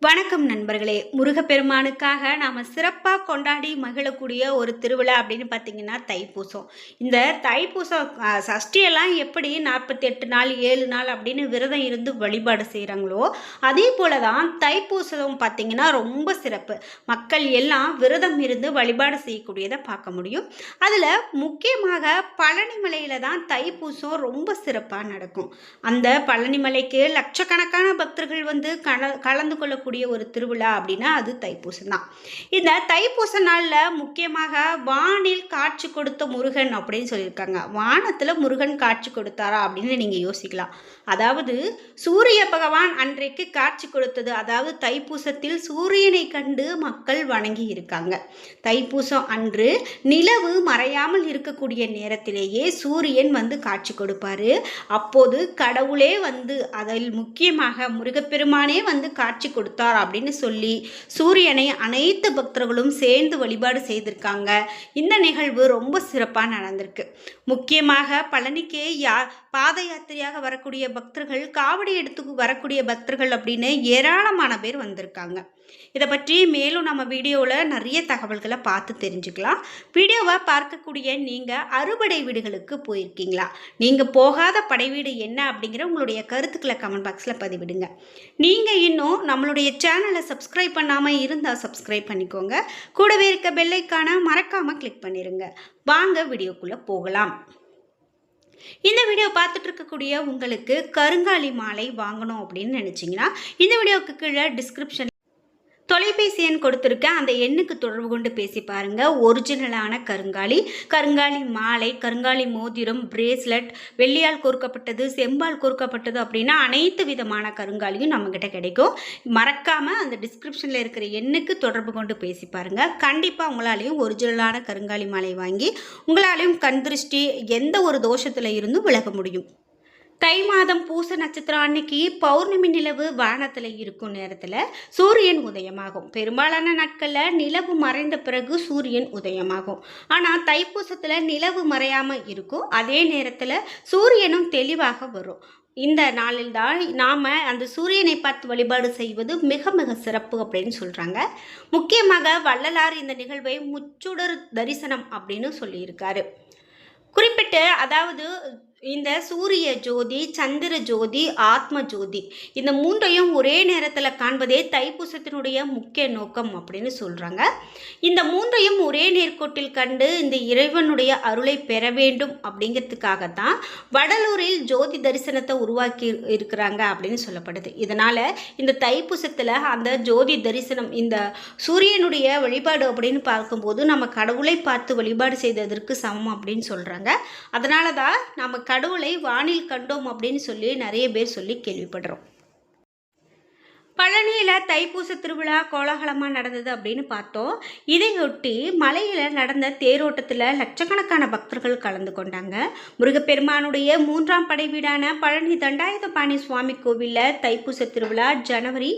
வணக்கம் நண்பர்களே. முருகப்பெருமானுக்காக நாம் சிறப்பாக கொண்டாடி மகிழக்கூடிய ஒரு திருவிழா அப்படின்னு பார்த்தீங்கன்னா தைப்பூசம். இந்த தைப்பூசம் சஷ்டியெல்லாம் எப்படி 48 நாள் 7 நாள் அப்படின்னு விரதம் இருந்து வழிபாடு செய்கிறாங்களோ, அதே போல தான் தைப்பூசம் பார்த்தீங்கன்னா ரொம்ப சிறப்பு. மக்கள் எல்லாம் விரதம் இருந்து வழிபாடு செய்யக்கூடியதை பார்க்க முடியும். அதில் முக்கியமாக பழனிமலையில் தான் தைப்பூசம் ரொம்ப சிறப்பாக நடக்கும். அந்த பழனிமலைக்கு லட்சக்கணக்கான பக்தர்கள் வந்து கலந்து கொள்ளக்கூடிய ஒரு திருவிழா அப்படின்னா அது தைப்பூசம் தான். இந்த தைப்பூச நாளில் முக்கியமாக வானில் காட்சி கொடுத்த முருகன் அப்படின்னு சொல்லியிருக்காங்க. வானத்தில் முருகன் காட்சி கொடுத்தாரா அப்படின்னு நீங்கள் யோசிக்கலாம். அதாவது சூரிய பகவான் அன்றைக்கு காட்சி கொடுத்தது, அதாவது தைப்பூசத்தில் சூரியனை கண்டு மக்கள் வணங்கி இருக்காங்க. தைப்பூசம் அன்று நிலவு மறையாமல் இருக்கக்கூடிய நேரத்திலேயே சூரியன் வந்து காட்சி கொடுப்பாரு. அப்போது கடவுளே வந்து அதில் முக்கியமாக முருகப்பெருமானே வந்து காட்சி கொடுத்தார் அப்படின்னு சொல்லி சூரியனை அனைத்து பக்தர்களும் சேர்ந்து வழிபாடு செய்திருக்காங்க. இந்த நிகழ்வு ரொம்ப சிறப்பாக நடந்திருக்கு. முக்கியமாக பழனிக்கு பாத யாத்திரையாக வரக்கூடிய பக்தர்கள், காவடி எடுத்து வரக்கூடிய பக்தர்கள் அப்படின்னு ஏராளமான பேர் வந்திருக்காங்க. இதை பற்றி மேலும் நம்ம வீடியோவில் நிறைய தகவல்களை பார்த்து தெரிஞ்சுக்கலாம். வீடியோவை பார்க்கக்கூடிய நீங்கள் அறுபடை வீடுகளுக்கு போயிருக்கீங்களா? நீங்கள் போகாத படை வீடு என்ன அப்படிங்கிற உங்களுடைய கருத்துக்களை கமெண்ட் பாக்ஸில் பதிவிடுங்க. நீங்கள் இன்னும் நம்மளுடைய சேனலை சப்ஸ்கிரைப் பண்ணாமல் இருந்தால் சப்ஸ்கிரைப் பண்ணிக்கோங்க. கூடவே இருக்க பெல் ஐகானை மறக்காமல் கிளிக் பண்ணிடுங்க. வாங்க வீடியோக்குள்ளே போகலாம். இந்த வீடியோ பார்த்துட்டு இருக்கக்கூடிய உங்களுக்கு கருங்காலி மாலை வாங்கணும் அப்படின்னு நினச்சிங்கன்னா இந்த வீடியோவுக்கு கீழே டிஸ்கிரிப்ஷன் தொலைபேசி எண் கொடுத்துருக்கேன். அந்த எண்ணுக்கு தொடர்பு கொண்டு பேசி பாருங்கள். ஒரிஜினலான கருங்காலி மாலை, கருங்காலி மோதிரம், பிரேஸ்லெட், வெள்ளியால் கோர்க்கப்பட்டது, செம்பால் கோர்க்கப்பட்டது அப்படின்னா அனைத்து விதமான கருங்காலியும் நம்மக்கிட்ட கிடைக்கும். மறக்காமல் அந்த டிஸ்கிரிப்ஷனில் இருக்கிற எண்ணுக்கு தொடர்பு கொண்டு பேசி பாருங்கள். கண்டிப்பாக உங்களாலையும் ஒரிஜினலான கருங்காலி மாலை வாங்கி உங்களாலையும் கண் திருஷ்டி எந்த ஒரு தோஷத்தில் இருந்தும் விலக முடியும். தை மாதம் பூச நட்சத்திரம் அன்னைக்கு பௌர்ணமி நிலவு வானத்தில் இருக்கும் நேரத்தில் சூரியன் உதயமாகும். பெரும்பாலான நாட்களில் நிலவு மறைந்த பிறகு சூரியன் உதயமாகும். ஆனால் தைப்பூசத்தில் நிலவு மறையாமல் இருக்கும். அதே நேரத்தில் சூரியனும் தெளிவாக வரும். இந்த நாளில் தான் நாம் அந்த சூரியனை பார்த்து வழிபாடு செய்வது மிக மிக சிறப்பு அப்படின்னு சொல்கிறாங்க. முக்கியமாக வள்ளலார் இந்த நிகழ்வை முச்சுடர் தரிசனம் அப்படின்னு சொல்லியிருக்காரு. குறிப்பிட்டு அதாவது இந்த சூரிய ஜோதி, சந்திர ஜோதி, ஆத்ம ஜோதி இந்த மூன்றையும் ஒரே நேரத்தில் காண்பதே தைப்பூசத்தினுடைய முக்கிய நோக்கம் அப்படின்னு சொல்கிறாங்க. இந்த மூன்றையும் ஒரே நேர்கோட்டில் கண்டு இந்த இறைவனுடைய அருளை பெற வேண்டும் அப்படிங்கிறதுக்காகத்தான் வடலூரில் ஜோதி தரிசனத்தை உருவாக்கி இருக்கிறாங்க அப்படின்னு சொல்லப்படுது. இதனால் இந்த தைப்பூசத்தில் அந்த ஜோதி தரிசனம், இந்த சூரியனுடைய வழிபாடு அப்படின்னு பார்க்கும்போது நம்ம கடவுளை பார்த்து வழிபாடு செய்ததற்கு சமம் அப்படின்னு சொல்கிறாங்க. அதனால தான் நம்ம கடவுளை வானில் கண்டோம் அப்படின்னு சொல்லி நிறைய பேர் சொல்லி கேள்விப்படுறோம். பழனியில் தைப்பூச திருவிழா கோலாகலமாக நடந்தது அப்படின்னு பார்த்தோம். இதையொட்டி மலையில் நடந்த தேரோட்டத்தில் லட்சக்கணக்கான பக்தர்கள் கலந்து கொண்டாங்க. முருகப்பெருமானுடைய 3ஆம் படை வீடான பழனி தண்டாயுதபாணி சுவாமி கோவிலில் தைப்பூச திருவிழா ஜனவரி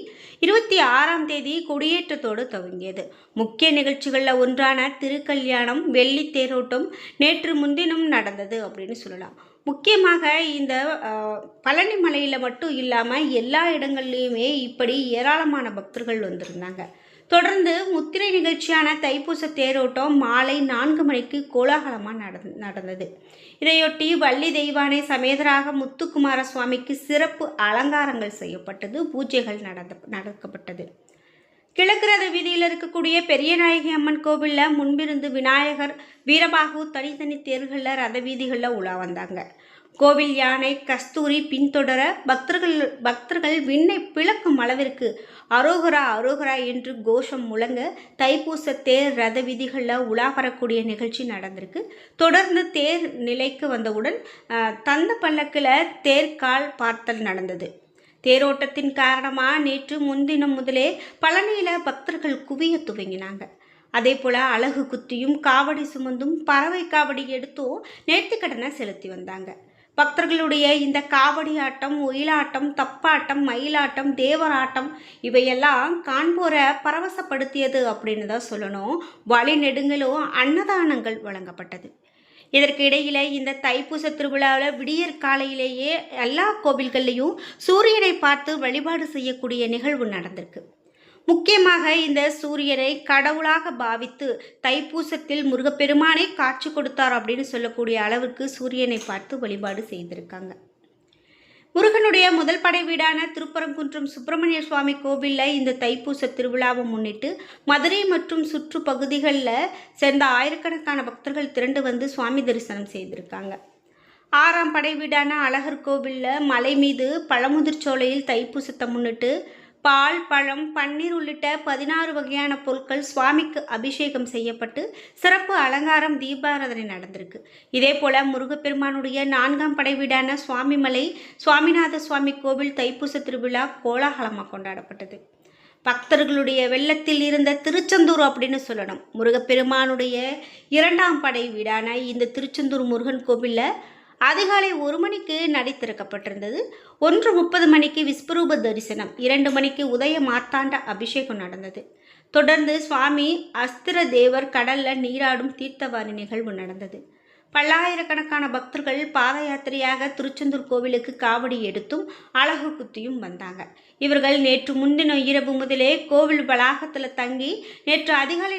26ஆம் தேதி கொடியேற்றத்தோடு துவங்கியது. முக்கிய நிகழ்ச்சிகளில் ஒன்றான திருக்கல்யாணம், வெள்ளி தேரோட்டம் நேற்று முன்தினம் நடந்தது அப்படின்னு சொல்லலாம். முக்கியமாக இந்த பழனி மலையில் மட்டும் இல்லாமல் எல்லா இடங்கள்லையுமே இப்படி ஏராளமான பக்தர்கள் வந்திருந்தாங்க. தொடர்ந்து முத்திரை நிகழ்ச்சியான தைப்பூச தேரோட்டம் மாலை 4 மணிக்கு கோலாகலமாக நடந்தது. இதையொட்டி வள்ளி தெய்வானை சமேதராக முத்துக்குமார சுவாமிக்கு சிறப்பு அலங்காரங்கள் செய்யப்பட்டது, பூஜைகள் நடக்கப்பட்டது. கிழக்கு ரத வீதியில் இருக்கக்கூடிய பெரியநாயகி அம்மன் கோவிலில் முன்பிருந்து விநாயகர், வீரபாகு தனித்தனி தேர்களில் ரத வீதிகளில் உலா வந்தாங்க. கோவில் யானை கஸ்தூரி பின்தொடர பக்தர்கள் விண்ணை பிளக்கும் அளவிற்கு அரோகரா அரோகரா என்று கோஷம் முழங்க தைப்பூச தேர் ரத வீதிகளில் உலா வரக்கூடிய நிகழ்ச்சி நடந்திருக்கு. தொடர்ந்து தேர் நிலைக்கு வந்தவுடன் தந்த பல்லக்கில் தேர்கால் பார்த்தல் நடந்தது. தேரோட்டத்தின் காரணமாக நேற்று முன்தினம் முதலே பழனியில் பக்தர்கள் குவிய துவங்கினாங்க. அதே போல் அழகு குத்தியும் காவடி சுமந்தும் பறவை காவடி எடுத்தும் நேர்த்திக்கடனை செலுத்தி வந்தாங்க. பக்தர்களுடைய இந்த காவடி ஆட்டம், ஒயிலாட்டம், தப்பாட்டம், மயிலாட்டம், தேவராட்டம் இவையெல்லாம் காண்போரை பரவசப்படுத்தியது அப்படின்னு தான் சொல்லணும். வழி நெடுங்கிலும் அன்னதானங்கள் வழங்கப்பட்டது. இதற்கு இடையில இந்த தைப்பூச திருவிழாவில் விடியற் காலையிலேயே எல்லா கோவில்கள்லையும் சூரியனை பார்த்து வழிபாடு செய்யக்கூடிய நிகழ்வு நடந்திருக்கு. முக்கியமாக இந்த சூரியனை கடவுளாக பாவித்து தைப்பூசத்தில் முருகப்பெருமானை காட்சி கொடுத்தார் அப்படின்னு சொல்லக்கூடிய அளவுக்கு சூரியனை பார்த்து வழிபாடு செய்திருக்காங்க. முருகனுடைய முதல் படை வீடான திருப்பரங்குன்றம் சுப்பிரமணிய சுவாமி கோவிலில் இந்த தைப்பூச திருவிழாவை முன்னிட்டு மதுரை மற்றும் சுற்று பகுதிகளில் சேர்ந்த ஆயிரக்கணக்கான பக்தர்கள் திரண்டு வந்து சுவாமி தரிசனம் செய்திருக்காங்க. 6ஆம் படை வீடான அழகர் கோவிலில் மலை மீது பழமுதிர்ச்சோலையில் தைப்பூசத்தை முன்னிட்டு பால், பழம், பன்னீர் உள்ளிட்ட 16 வகையான பொருட்கள் சுவாமிக்கு அபிஷேகம் செய்யப்பட்டு சிறப்பு அலங்காரம் தீபாராதனை நடந்திருக்கு. இதே போல முருகப்பெருமானுடைய 4ஆம் படை வீடான சுவாமிமலை சுவாமிநாத சுவாமி கோவில் தைப்பூச திருவிழா கோலாகலமாக கொண்டாடப்பட்டது. பக்தர்களுடைய வெள்ளத்தில் இருந்த திருச்செந்தூர் அப்படின்னு சொல்லணும். முருகப்பெருமானுடைய 2ஆம் படை வீடான இந்த திருச்செந்தூர் முருகன் கோவிலில் அதிகாலை 1 மணிக்கு நடை திறக்கப்பட்டிருந்தது. 1:30 மணிக்கு விஸ்வரூப தரிசனம், 2 மணிக்கு உதய மார்த்தாண்ட அபிஷேகம் நடந்தது. தொடர்ந்து சுவாமி அஸ்திர தேவர் கடலில் நீராடும் தீர்த்தவாரி நிகழ்வு நடந்தது. பல்லாயிரக்கணக்கான பக்தர்கள் பாத யாத்திரையாக திருச்செந்தூர் கோவிலுக்கு காவடி எடுத்தும் அழகு குத்தியும் வந்தாங்க. இவர்கள் நேற்று முன்தின இரவு முதலே கோவில் வளாகத்தில் தங்கி நேற்று அதிகாலை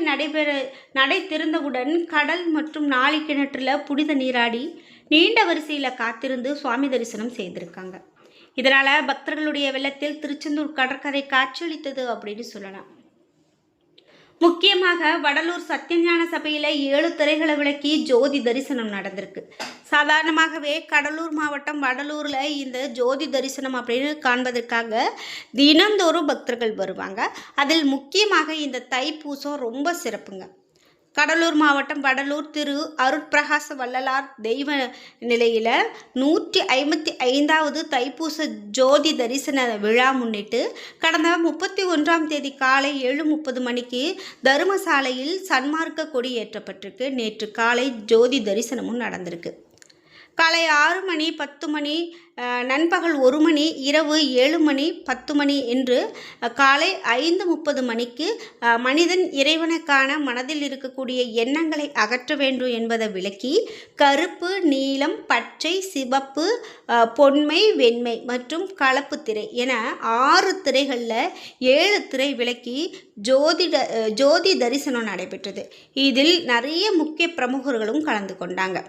நடை திறந்தவுடன் கடல் மற்றும் நாளி கிணற்றில் புனித நீராடி நீண்ட வரிசையில் காத்திருந்து சுவாமி தரிசனம் செய்திருக்காங்க. இதனால் பக்தர்களுடைய வெள்ளத்தில் திருச்செந்தூர் கடற்கரை காட்சியளித்தது அப்படின்னு சொல்லலாம். முக்கியமாக வடலூர் சத்தியஞான சபையில் 7 திரைகளை விளக்கி ஜோதி தரிசனம் நடந்திருக்கு. சாதாரணமாகவே கடலூர் மாவட்டம் வடலூரில் இந்த ஜோதி தரிசனம் அப்படின்னு காண்பதற்காக தினந்தோறும் பக்தர்கள் வருவாங்க. அதில் முக்கியமாக இந்த தைப்பூசம் ரொம்ப சிறப்புங்க. கடலூர் மாவட்டம் வடலூர் திரு அருட்பிரகாச வள்ளலார் தெய்வ நிலையில் 155வது தைப்பூச ஜோதி தரிசன விழா முன்னிட்டு கடந்த 31ஆம் தேதி காலை 7:30 மணிக்கு தருமசாலையில் சன்மார்க்க கொடி ஏற்றப்பட்டிருக்கு. நேற்று காலை ஜோதி தரிசனமும் நடந்திருக்கு. காலை 6 மணி, 10 மணி, நண்பகல் 1 மணி, இரவு 7 மணி, 10 மணி என்று காலை 5:30 மணிக்கு மனிதன் இறைவனுக்கான மனதில் இருக்கக்கூடிய எண்ணங்களை அகற்ற வேண்டும் என்பதை விளக்கி கருப்பு, நீலம், பச்சை, சிவப்பு, பொன்மை, வெண்மை மற்றும் கலப்பு திரை என 6 திரைகளில் 7 திரை விளக்கி ஜோதி தரிசனம் நடைபெற்றது. இதில் நிறைய முக்கிய பிரமுகர்களும் கலந்து கொண்டாங்க.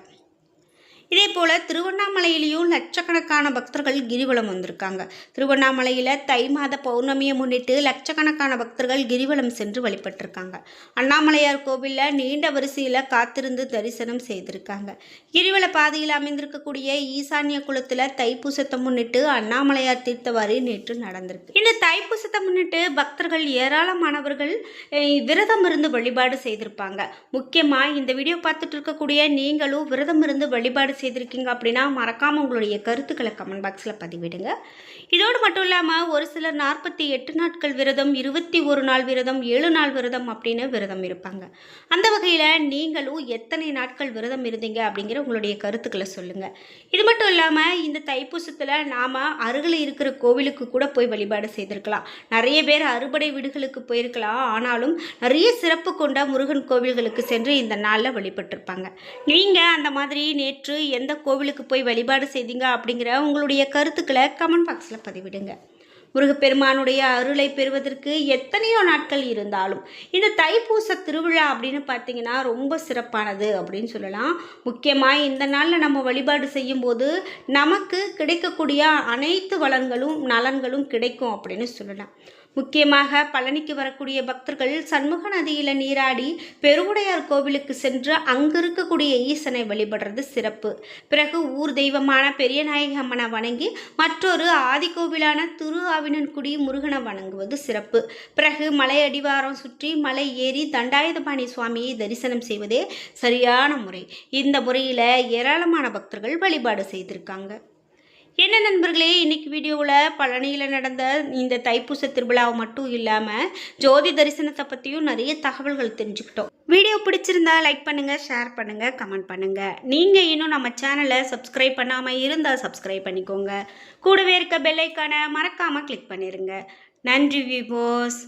இதே போல் திருவண்ணாமலையிலையும் லட்சக்கணக்கான பக்தர்கள் கிரிவலம் வந்திருக்காங்க. திருவண்ணாமலையில் தை மாத பௌர்ணமியை முன்னிட்டு லட்சக்கணக்கான பக்தர்கள் கிரிவலம் சென்று வழிபட்டிருக்காங்க. அண்ணாமலையார் கோவிலில் நீண்ட வரிசையில் காத்திருந்து தரிசனம் செய்திருக்காங்க. கிரிவல பாதையில் அமைந்திருக்கக்கூடிய ஈசான்ய குளத்தில் தைப்பூசத்தை முன்னிட்டு அண்ணாமலையார் தீர்த்தவாரி நேற்று நடந்திருக்கு. இந்த தைப்பூசத்தை முன்னிட்டு பக்தர்கள் ஏராளமானவர்கள் விரதம் இருந்து வழிபாடு செய்திருப்பாங்க. முக்கியமாக இந்த வீடியோ பார்த்துட்டு இருக்கக்கூடிய நீங்களும் விரதம் இருந்து வழிபாடு செய்திருக்கீங்க அப்படின்னா மறக்காமல் உங்களுடைய கருத்துக்களை கமெண்ட் பாக்ஸில் பதிவிடுங்க. இதோடு மட்டும் இல்லாமல் ஒரு சிலர் 48 நாட்கள் விரதம், 21 நாள் விரதம், 7 நாள் விரதம் அப்படின்னு விரதம் இருப்பாங்க. அந்த வகையில் நீங்களும் எத்தனை நாட்கள் விரதம் இருந்தீங்க அப்படிங்கிற உங்களுடைய கருத்துக்களை சொல்லுங்கள். இது மட்டும் இல்லாமல் இந்த தைப்பூசத்தில் நாம் அருகில் இருக்கிற கோவிலுக்கு கூட போய் வழிபாடு செய்திருக்கலாம். நிறைய பேர் அறுபடை வீடுகளுக்கு போயிருக்கலாம். ஆனாலும் நிறைய சிறப்பு கொண்ட முருகன் கோவில்களுக்கு சென்று இந்த நாளில் வழிபட்டிருப்பாங்க. நீங்கள் அந்த மாதிரி நேற்று எந்த கோவிலுக்கு போய் வழிபாடு செய்தீங்க அப்படிங்கிற உங்களுடைய கருத்துக்களை கமெண்ட் பாக்ஸில் பதிவிடுங்க. முருகப்பெருமானுடைய அருளை பெறுவதற்கு எத்தனையோ நாட்கள் இருந்தாலும் இந்த தைப்பூச திருவிழா அப்படின்னு பார்த்தீங்கன்னா ரொம்ப சிறப்பானது அப்படின்னு சொல்லலாம். முக்கியமாக இந்த நாளில் நம்ம வழிபாடு செய்யும்போது நமக்கு கிடைக்கக்கூடிய அனைத்து வளங்களும் நலன்களும் கிடைக்கும் அப்படின்னு சொல்லலாம். முக்கியமாக பழனிக்கு வரக்கூடிய பக்தர்கள் சண்முக நதியில் நீராடி பெருவுடையார் கோவிலுக்கு சென்று அங்கு இருக்கக்கூடிய ஈசனை வழிபடுறது சிறப்பு. பிறகு ஊர் தெய்வமான பெரியநாயகி அம்மனை வணங்கி மற்றொரு ஆதி கோவிலான திரு ஆவினன்குடி முருகனை வணங்குவது சிறப்பு. பிறகு மலை அடிவாரம் சுற்றி மலை ஏறி தண்டாயுதபாணி சுவாமியை தரிசனம் செய்வதே சரியான முறை. இந்த முறையில் ஏராளமான பக்தர்கள் வழிபாடு செய்திருக்காங்க. என்ன நண்பர்களே, இன்னைக்கு வீடியோவில் பழனியில் நடந்த இந்த தைப்பூச திருவிழாவை மட்டும் இல்லாமல் ஜோதி தரிசனத்தை பற்றியும் நிறைய தகவல்கள் தெரிஞ்சுக்கிட்டோம். வீடியோ பிடிச்சிருந்தா லைக் பண்ணுங்கள், ஷேர் பண்ணுங்கள், கமெண்ட் பண்ணுங்கள். நீங்கள் இன்னும் நம்ம சேனலை சப்ஸ்கிரைப் பண்ணாமல் இருந்தால் சப்ஸ்கிரைப் பண்ணிக்கோங்க. கூடவே இருக்க பெல் ஐக்கானை மறக்காமல் கிளிக் பண்ணிடுங்க. நன்றி வியூவர்ஸ்.